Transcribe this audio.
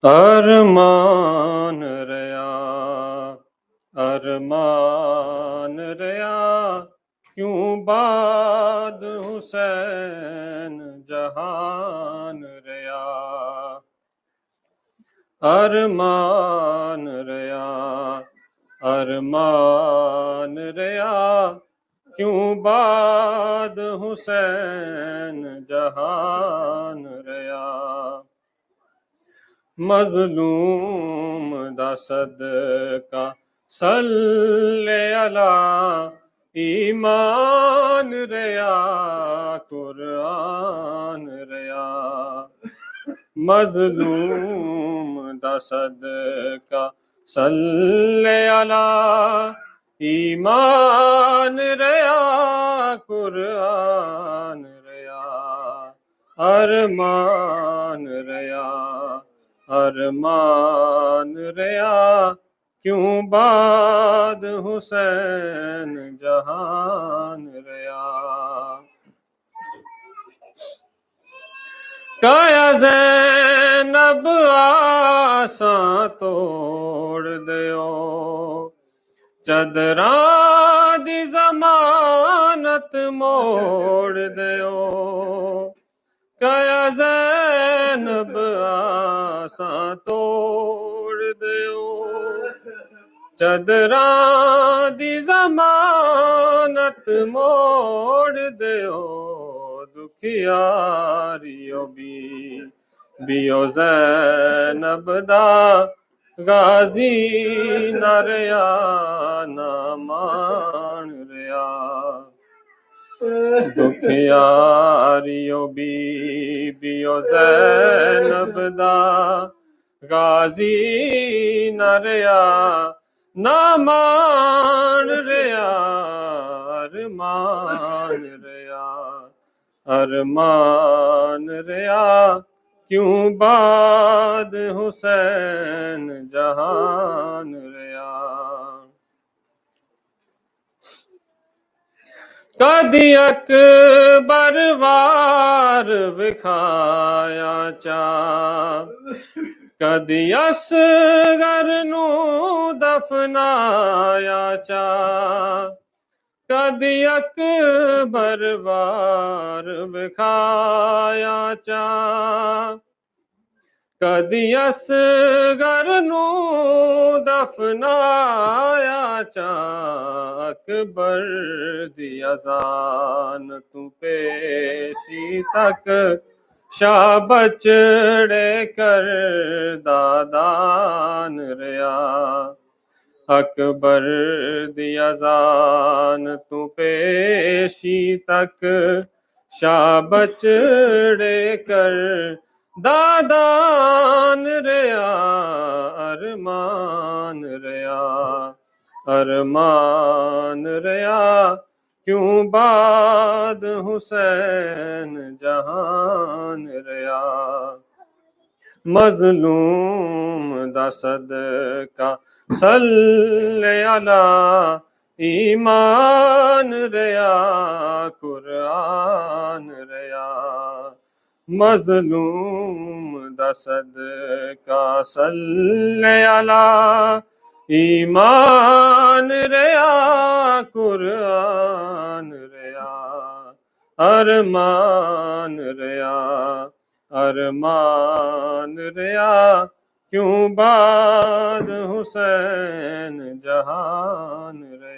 अरमान रया अरमान रया क्यों बाद हुसैन जहान रया अरमान रया अरमान रया क्यों बाद हुसैन जहान रया मज़लूम दा सदका सल्ले अला ईमान रया कुरान रया मज़लूम दा सदका सल्ले अला ईमान रया कुरान रया अरमान रया अरमान रया क्यों बाद हुसैन जहान रया काया ज़ैनब आसां तोड़ दियो चदरां दी ज़मानत मोड़ दियो काया ज़ैनब आसां तोड़ दियो चदरां दी ज़मानत मोड़ दियो दुखियारियो बियो ज़ैनब दा गाजी न रया ना मान रया दुखियारियो बियो ज़ैनब दा गाजी न रया ना मान रया अरमान रया अरमान रया क्यों बाद हुसैन जहान रया कदी अकबर वार विखाया चा कदी असगर नू दफनाया चा कदी अकबर वार विखाया चा कदी असगर नू दफनाया चा अकबर दी अज़ान तू पेशी तक शाह बचड़े कर दादान रया अकबर दी अज़ान तू पेशी तक शाह बचड़े कर दादान रया अरमान रया अरमान रया क्यों बाद हुसैन जहान रया मज़लूम दा सदका सल्ले अला ईमान रया कुरान रया मज़लूम दा सदका सल्ले अला ईमान रया कुरान रया अरमान रया अरमान रया क्यों बाद हुसैन जहान रया।